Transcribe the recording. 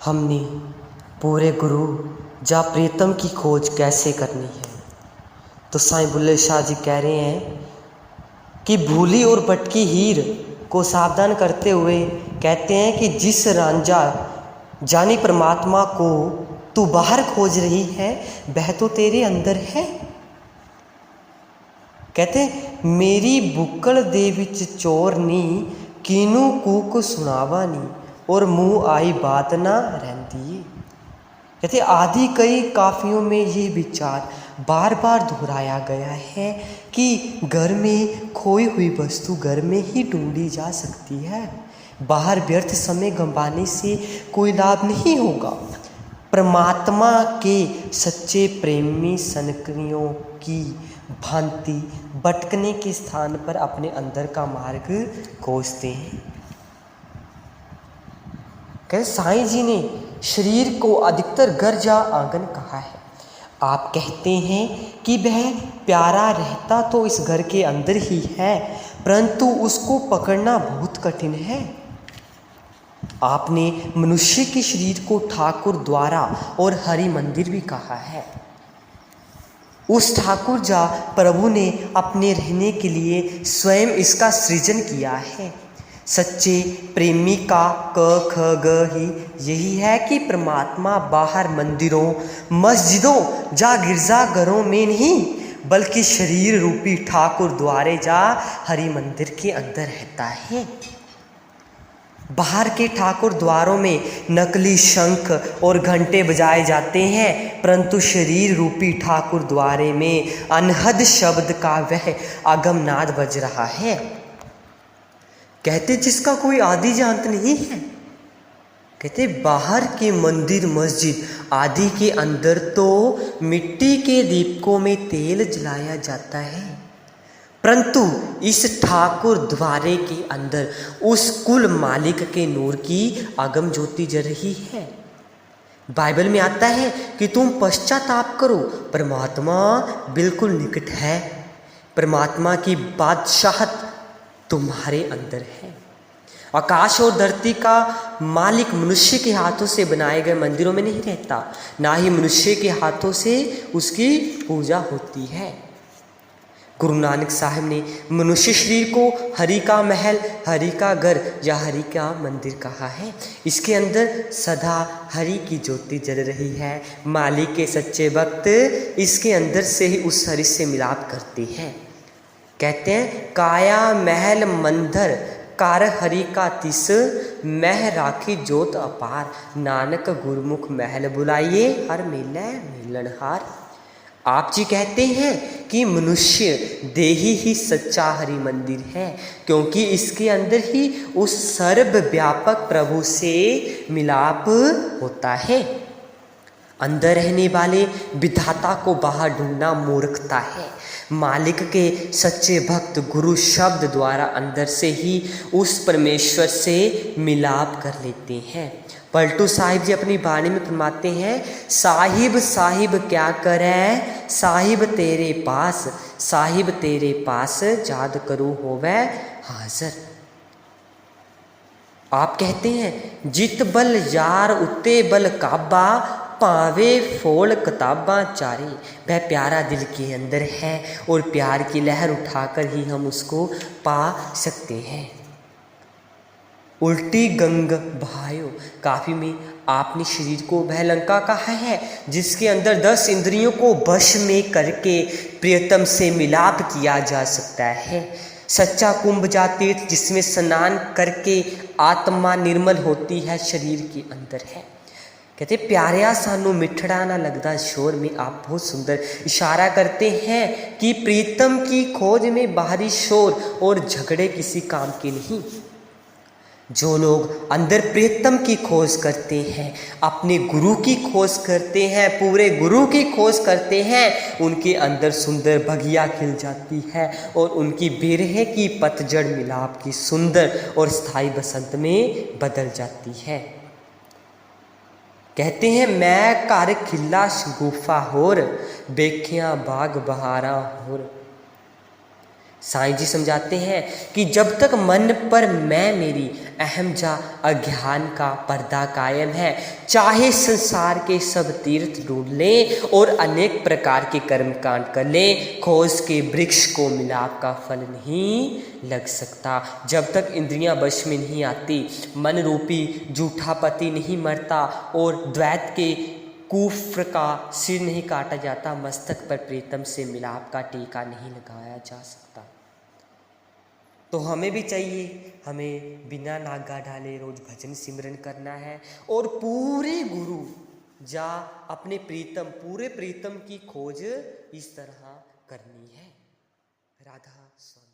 हमने पूरे गुरु जा प्रीतम की खोज कैसे करनी है। तो साईं बुल्ले शाह जी कह रहे हैं कि भूली और भटकी हीर को सावधान करते हुए कहते हैं कि जिस रांझा जानी परमात्मा को तू बाहर खोज रही है वह तो तेरे अंदर है। कहते मेरी बुक्कल दे विच चोर नी कीनू कूक सुनावा नी और मुँह आई बात ना रहती। कहते आदि कई काफियों में ये विचार बार बार दोहराया गया है कि घर में खोई हुई वस्तु घर में ही ढूंढी जा सकती है। बाहर व्यर्थ समय गंवाने से कोई लाभ नहीं होगा। परमात्मा के सच्चे प्रेमी सनकरियों की भांति भटकने के स्थान पर अपने अंदर का मार्ग खोजते हैं। कहते साईं जी ने शरीर को अधिकतर घर जा आंगन कहा है। आप कहते हैं कि वह प्यारा रहता तो इस घर के अंदर ही है, परंतु उसको पकड़ना बहुत कठिन है। आपने मनुष्य के शरीर को ठाकुर द्वारा और हरि मंदिर भी कहा है। उस ठाकुर जा प्रभु ने अपने रहने के लिए स्वयं इसका सृजन किया है। सच्चे प्रेमी का क ख ग ही यही है कि परमात्मा बाहर मंदिरों मस्जिदों जा गिरजाघरों में नहीं बल्कि शरीर रूपी ठाकुर द्वारे जा हरि मंदिर के अंदर रहता है। बाहर के ठाकुर द्वारों में नकली शंख और घंटे बजाए जाते हैं, परंतु शरीर रूपी ठाकुर द्वारे में अनहद शब्द का वह अगमनाद बज रहा है। कहते जिसका कोई आदि अंत नहीं है। कहते बाहर के मंदिर मस्जिद आदि के अंदर तो मिट्टी के दीपकों में तेल जलाया जाता है, परंतु इस ठाकुर द्वारे के अंदर उस कुल मालिक के नूर की आगम ज्योति जल रही है। बाइबल में आता है कि तुम पश्चाताप करो, परमात्मा बिल्कुल निकट है। परमात्मा की बादशाहत तुम्हारे अंदर है। आकाश और धरती का मालिक मनुष्य के हाथों से बनाए गए मंदिरों में नहीं रहता, ना ही मनुष्य के हाथों से उसकी पूजा होती है। गुरु नानक साहब ने मनुष्य शरीर को हरि का महल, हरि का घर या हरि का मंदिर कहा है। इसके अंदर सदा हरि की ज्योति जल रही है। मालिक के सच्चे भक्त इसके अंदर से ही उस हरि से मिलाप करते हैं। कहते हैं काया महल मंदिर कार हरि का तिस मह राखी जोत अपार नानक गुरमुख महल बुलाइए हर मिले मिलनहार। आप जी कहते हैं कि मनुष्य देही ही सच्चा हरि मंदिर है, क्योंकि इसके अंदर ही उस सर्वव्यापक प्रभु से मिलाप होता है। अंदर रहने वाले विधाता को बाहर ढूंढना मूर्खता है। मालिक के सच्चे भक्त गुरु शब्द द्वारा अंदर से ही उस परमेश्वर से मिलाप कर लेते हैं। पलटू साहिब जी अपनी वाणी में फरमाते हैं साहिब साहिब क्या करे साहिब तेरे पास, साहिब तेरे पास याद करूँ होवे हाजिर। आप कहते हैं जित बल यार उत्ते बल काबा पावे फोल किताबां चारी। वह प्यारा दिल के अंदर है और प्यार की लहर उठाकर ही हम उसको पा सकते हैं। उल्टी गंग बहायो काफी में आपने शरीर को वह लंका कहा है जिसके अंदर 10 इंद्रियों को वश में करके प्रियतम से मिलाप किया जा सकता है। सच्चा कुंभ जा तीर्थ जिसमें स्नान करके आत्मा निर्मल होती है शरीर के अंदर है। कहते प्यारिया सानू मिठड़ा ना लगदा शोर में। आप बहुत सुंदर इशारा करते हैं कि प्रीतम की खोज में बाहरी शोर और झगड़े किसी काम के नहीं। जो लोग अंदर प्रीतम की खोज करते हैं, अपने गुरु की खोज करते हैं, पूरे गुरु की खोज करते हैं, उनके अंदर सुंदर बगिया खिल जाती है और उनकी बिरहे की पतझड़ मिलाप की सुंदर और स्थायी बसंत में बदल जाती है। कहते हैं मैं घर खिला शगुफा होर बेखिया बाग बहारा होर। साईं जी समझाते हैं कि जब तक मन पर मैं मेरी अहम जा अज्ञान का पर्दा कायम है, चाहे संसार के सब तीर्थ ढूंढ लें और अनेक प्रकार के कर्म कांड कर लें, खोज के वृक्ष को मिलाप का फल नहीं लग सकता। जब तक इंद्रियां वश में नहीं आती, मन रूपी जूठा पति नहीं मरता और द्वैत के कुफ्र का सिर नहीं काटा जाता, मस्तक पर प्रीतम से मिलाप का टीका नहीं लगाया जा सकता। तो हमें भी चाहिए, हमें बिना नागा डाले रोज भजन सिमरन करना है और पूरे गुरु जा अपने प्रीतम, पूरे प्रीतम की खोज इस तरह करनी है। राधा स्वामी।